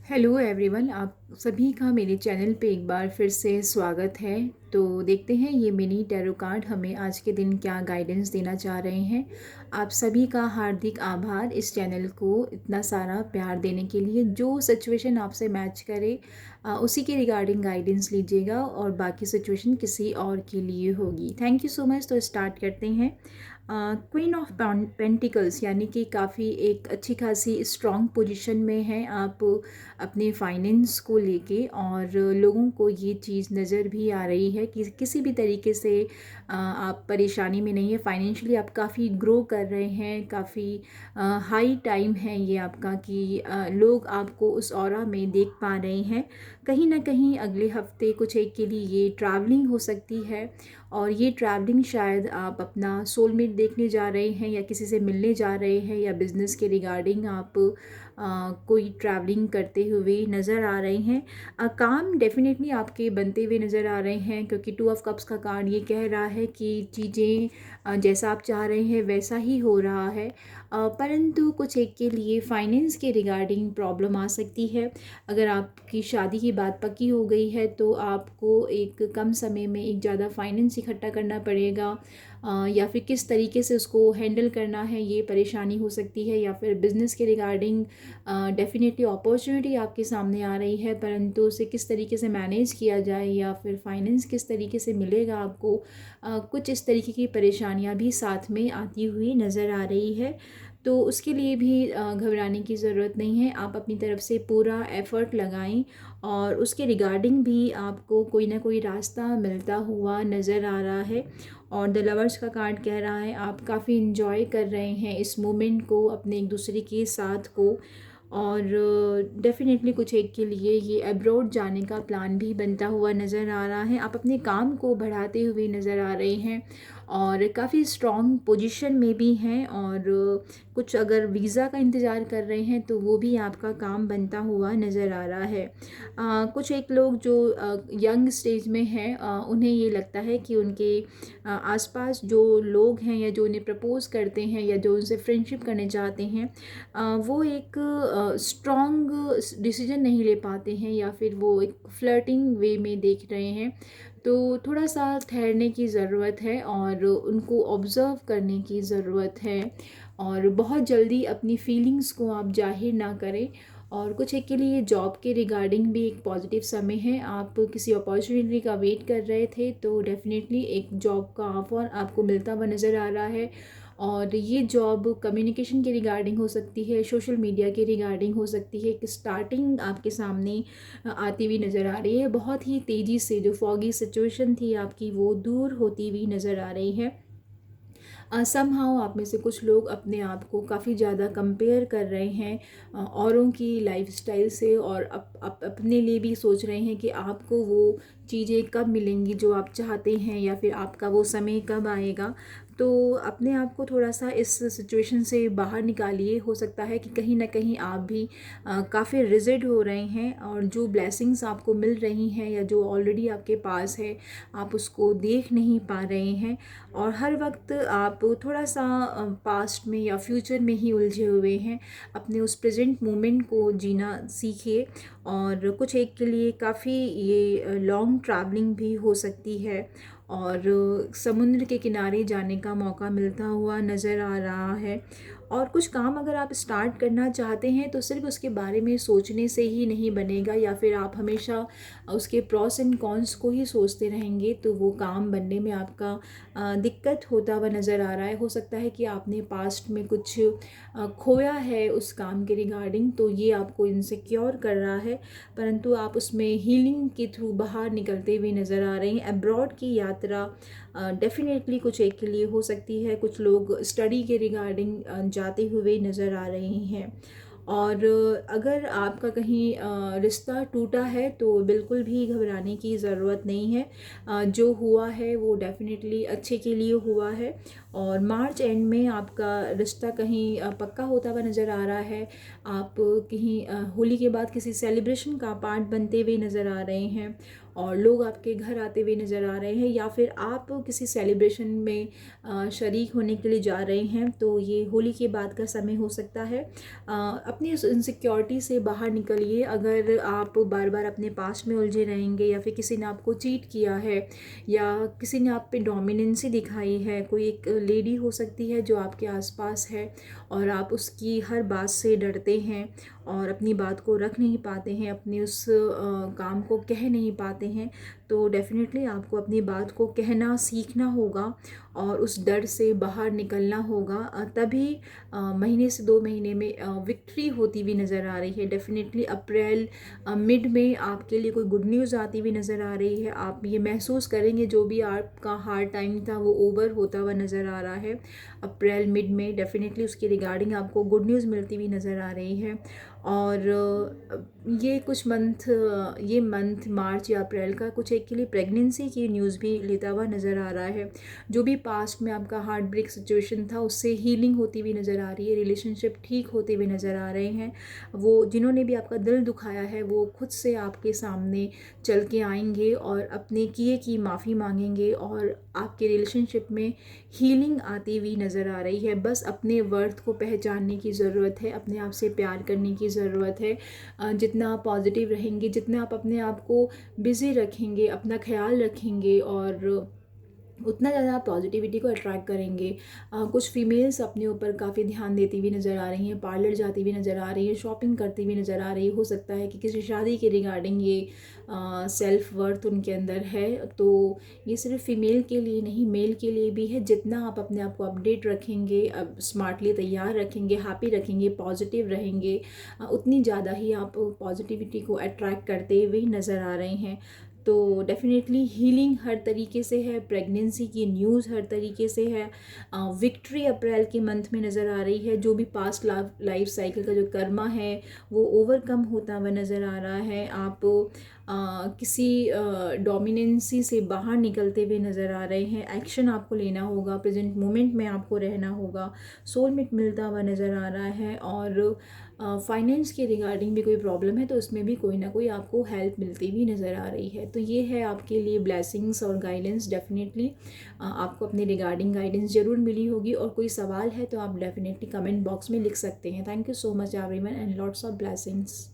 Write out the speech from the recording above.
Hello everyone, आप सभी का मेरे चैनल पे एक बार फिर से स्वागत है। तो देखते हैं ये मिनी टैरो कार्ड हमें आज के दिन क्या गाइडेंस देना चाह रहे हैं। आप सभी का हार्दिक आभार इस चैनल को इतना सारा प्यार देने के लिए। जो सिचुएशन आपसे मैच करे उसी के रिगार्डिंग गाइडेंस लीजिएगा और बाकी सिचुएशन किसी और के लिए होगी। Thank you so much. तो स्टार्ट करते हैं। क्वीन ऑफ पेंटिकल्स यानी कि काफ़ी एक अच्छी खासी स्ट्रॉन्ग पोजीशन में है आप अपने फाइनेंस को लेके, और लोगों को ये चीज़ नज़र भी आ रही है कि किसी भी तरीके से आप परेशानी में नहीं है। फाइनेंशियली आप काफ़ी ग्रो कर रहे हैं, काफ़ी हाई टाइम है ये आपका कि लोग आपको उस ऑरा में देख पा रहे हैं। कहीं ना कहीं अगले हफ्ते कुछ एक के लिए ये ट्रैवलिंग हो सकती है, और ये ट्रैवलिंग शायद आप अपना सोलमेट देखने जा रहे हैं या किसी से मिलने जा रहे हैं, या बिज़नेस के रिगार्डिंग आप कोई ट्रैवलिंग करते हुए नज़र आ रहे हैं। काम डेफिनेटली आपके बनते हुए नज़र आ रहे हैं, क्योंकि टू ऑफ कप्स का कार्ड ये कह रहा है कि चीज़ें जैसा आप चाह रहे हैं वैसा ही हो रहा है। परंतु कुछ एक के लिए फाइनेंस के रिगार्डिंग प्रॉब्लम आ सकती है। अगर आपकी शादी की बात पक्की हो गई है तो आपको एक कम समय में एक ज़्यादा फाइनेंस इकट्ठा करना पड़ेगा, या फिर किस तरीके से उसको हैंडल करना है ये परेशानी हो सकती है। या फिर बिज़नेस के रिगार्डिंग डेफिनेटली अपॉर्चुनिटी आपके सामने आ रही है, परंतु उसे किस तरीके से मैनेज किया जाए या फिर फाइनेंस किस तरीके से मिलेगा आपको, कुछ इस तरीके की परेशानियां भी साथ में आती हुई नज़र आ रही है। तो उसके लिए भी घबराने की ज़रूरत नहीं है। आप अपनी तरफ से पूरा एफ़र्ट लगाएं, और उसके रिगार्डिंग भी आपको कोई ना कोई रास्ता मिलता हुआ नज़र आ रहा है। और द लवर्स का कार्ड कह रहा है आप काफ़ी इन्जॉय कर रहे हैं इस मोमेंट को, अपने एक दूसरे के साथ को। और डेफ़िनेटली कुछ एक के लिए ये अब्रॉड जाने का प्लान भी बनता हुआ नज़र आ रहा है। आप अपने काम को बढ़ाते हुए नज़र आ रहे हैं, और काफ़ी स्ट्रॉन्ग पोजीशन में भी हैं। और कुछ अगर वीज़ा का इंतज़ार कर रहे हैं तो वो भी आपका काम बनता हुआ नज़र आ रहा है। कुछ एक लोग जो यंग स्टेज में हैं, उन्हें ये लगता है कि उनके आसपास जो लोग हैं या जो उन्हें प्रपोज़ करते हैं या जो उनसे फ्रेंडशिप करने चाहते हैं, वो एक स्ट्रॉन्ग डिसीजन नहीं ले पाते हैं, या फिर वो एक फ्लर्टिंग वे में देख रहे हैं। तो थोड़ा सा ठहरने की ज़रूरत है और उनको ऑब्ज़र्व करने की ज़रूरत है, और बहुत जल्दी अपनी फीलिंग्स को आप जाहिर ना करें। और कुछ एक के लिए जॉब के रिगार्डिंग भी एक पॉजिटिव समय है। आप किसी अपॉर्चुनिटी का वेट कर रहे थे तो डेफिनेटली एक जॉब का ऑफर आपको मिलता हुआ नज़र आ रहा है। और ये जॉब कम्युनिकेशन के रिगार्डिंग हो सकती है, सोशल मीडिया के रिगार्डिंग हो सकती है। एक स्टार्टिंग आपके सामने आती हुई नज़र आ रही है। बहुत ही तेज़ी से जो फॉगी सिचुएशन थी आपकी वो दूर होती हुई नज़र आ रही है। समहाउ आप में से कुछ लोग अपने आप को काफ़ी ज़्यादा कंपेयर कर रहे हैं औरों की लाइफस्टाइल से, और अपने लिए भी सोच रहे हैं कि आपको वो चीज़ें कब मिलेंगी जो आप चाहते हैं, या फिर आपका वो समय कब आएगा। तो अपने आप को थोड़ा सा इस सिचुएशन से बाहर निकालिए। हो सकता है कि कहीं ना कहीं आप भी काफ़ी रिजिड हो रहे हैं, और जो ब्लेसिंग्स आपको मिल रही हैं या जो ऑलरेडी आपके पास है आप उसको देख नहीं पा रहे हैं। और हर वक्त आप थोड़ा सा पास्ट में या फ्यूचर में ही उलझे हुए हैं। अपने उस प्रेजेंट मोमेंट को जीना सीखिए। और कुछ एक के लिए काफ़ी ये लॉन्ग ट्रैवलिंग भी हो सकती है, और समुद्र के किनारे जाने का मौका मिलता हुआ नज़र आ रहा है। और कुछ काम अगर आप स्टार्ट करना चाहते हैं तो सिर्फ उसके बारे में सोचने से ही नहीं बनेगा, या फिर आप हमेशा उसके प्रॉस एंड कॉन्स को ही सोचते रहेंगे तो वो काम बनने में आपका दिक्कत होता हुआ नज़र आ रहा है। हो सकता है कि आपने पास्ट में कुछ खोया है उस काम के रिगार्डिंग, तो ये आपको इनसिक्योर कर रहा है, परंतु आप उसमें हीलिंग के थ्रू बाहर निकलते हुए नज़र आ रहे हैं। अब्रॉड की यात्रा डेफिनेटली कुछ एक के लिए हो सकती है। कुछ लोग स्टडी के रिगार्डिंग जाते हुए नज़र आ रहे हैं। और अगर आपका कहीं रिश्ता टूटा है तो बिल्कुल भी घबराने की ज़रूरत नहीं है। जो हुआ है वो डेफिनेटली अच्छे के लिए हुआ है, और मार्च एंड में आपका रिश्ता कहीं पक्का होता हुआ नज़र आ रहा है। आप कहीं होली के बाद किसी सेलिब्रेशन का पार्ट बनते हुए नज़र आ रहे हैं। और लोग आपके घर आते हुए नज़र आ रहे हैं, या फिर आप किसी सेलिब्रेशन में शरीक होने के लिए जा रहे हैं। तो ये होली के बाद का समय हो सकता है। अपनी इस इनसिक्योरिटी से बाहर निकलिए। अगर आप बार बार अपने पास्ट में उलझे रहेंगे, या फिर किसी ने आपको चीट किया है, या किसी ने आप पे डोमिनेंसी दिखाई है, कोई एक लेडी हो सकती है जो आपके आसपास है और आप उसकी हर बात से डरते हैं और अपनी बात को रख नहीं पाते हैं, अपने उस काम को कह नहीं पाते हैं, तो डेफ़िनेटली आपको अपनी बात को कहना सीखना होगा और उस डर से बाहर निकलना होगा। तभी महीने से 2 महीने में विक्ट्री होती हुई नज़र आ रही है। डेफ़िनेटली अप्रैल मिड में आपके लिए कोई गुड न्यूज़ आती हुई नज़र आ रही है। आप ये महसूस करेंगे जो भी आपका हार्ड टाइम था वो ओवर होता हुआ नज़र आ रहा है। अप्रैल मिड में डेफ़िनेटली उसके रिगार्डिंग आपको गुड न्यूज़ मिलती हुई नज़र आ रही है। और ये कुछ ये मंथ मार्च या अप्रैल का कुछ एक के लिए प्रेगनेंसी की न्यूज़ भी लेता हुआ नज़र आ रहा है। जो भी पास्ट में आपका हार्ट ब्रेक सिचुएशन था उससे हीलिंग होती हुई नज़र आ रही है, रिलेशनशिप ठीक होते हुए नज़र आ रहे हैं। वो जिन्होंने भी आपका दिल दुखाया है वो खुद से आपके सामने चल के आएंगे और अपने किए की माफ़ी मांगेंगे और आपके रिलेशनशिप में हीलिंग आती हुई नज़र आ रही है। बस अपने वर्थ को पहचानने की ज़रूरत है, अपने आप से प्यार करने की ज़रूरत है। जितना आप पॉजिटिव रहेंगे, जितना आप अपने आप को बिज़ी रखेंगे, अपना ख्याल रखेंगे, और उतना ज़्यादा आप पॉजिटिविटी को अट्रैक्ट करेंगे। कुछ फीमेल्स अपने ऊपर काफ़ी ध्यान देती हुई नज़र आ रही हैं, पार्लर जाती हुई नज़र आ रही है, शॉपिंग करती हुई नज़र आ रही है। हो सकता है कि किसी शादी के रिगार्डिंग ये सेल्फ वर्थ उनके अंदर है। तो ये सिर्फ फीमेल के लिए नहीं, मेल के लिए भी है। जितना आप अपने आप को अपडेट रखेंगे, अब स्मार्टली तैयार रखेंगे, हैप्पी रखेंगे, पॉजिटिव रहेंगे, उतनी ज़्यादा ही आप पॉजिटिविटी को अट्रैक्ट करते हुए नज़र आ रहे हैं। तो डेफ़िनेटली हीलिंग हर तरीके से है, प्रेगनेंसी की न्यूज़ हर तरीके से है, विक्ट्री अप्रैल के मंथ में नज़र आ रही है। जो भी पास्ट लाइफ साइकिल का जो कर्मा है वो ओवरकम होता हुआ नज़र आ रहा है। आप किसी डोमिनेंसी से बाहर निकलते हुए नज़र आ रहे हैं। एक्शन आपको लेना होगा, प्रेजेंट मोमेंट में आपको रहना होगा, सोलमेट मिलता हुआ नज़र आ रहा है। और फाइनेंस के रिगार्डिंग भी कोई प्रॉब्लम है तो उसमें भी कोई ना कोई आपको हेल्प मिलती हुई नज़र आ रही है। तो ये है आपके लिए ब्लेसिंग्स और गाइडेंस। डेफिनेटली आपको अपने रिगार्डिंग गाइडेंस ज़रूर मिली होगी, और कोई सवाल है तो आप डेफिनेटली कमेंट बॉक्स में लिख सकते हैं। Thank you so much everyone and lots of blessings.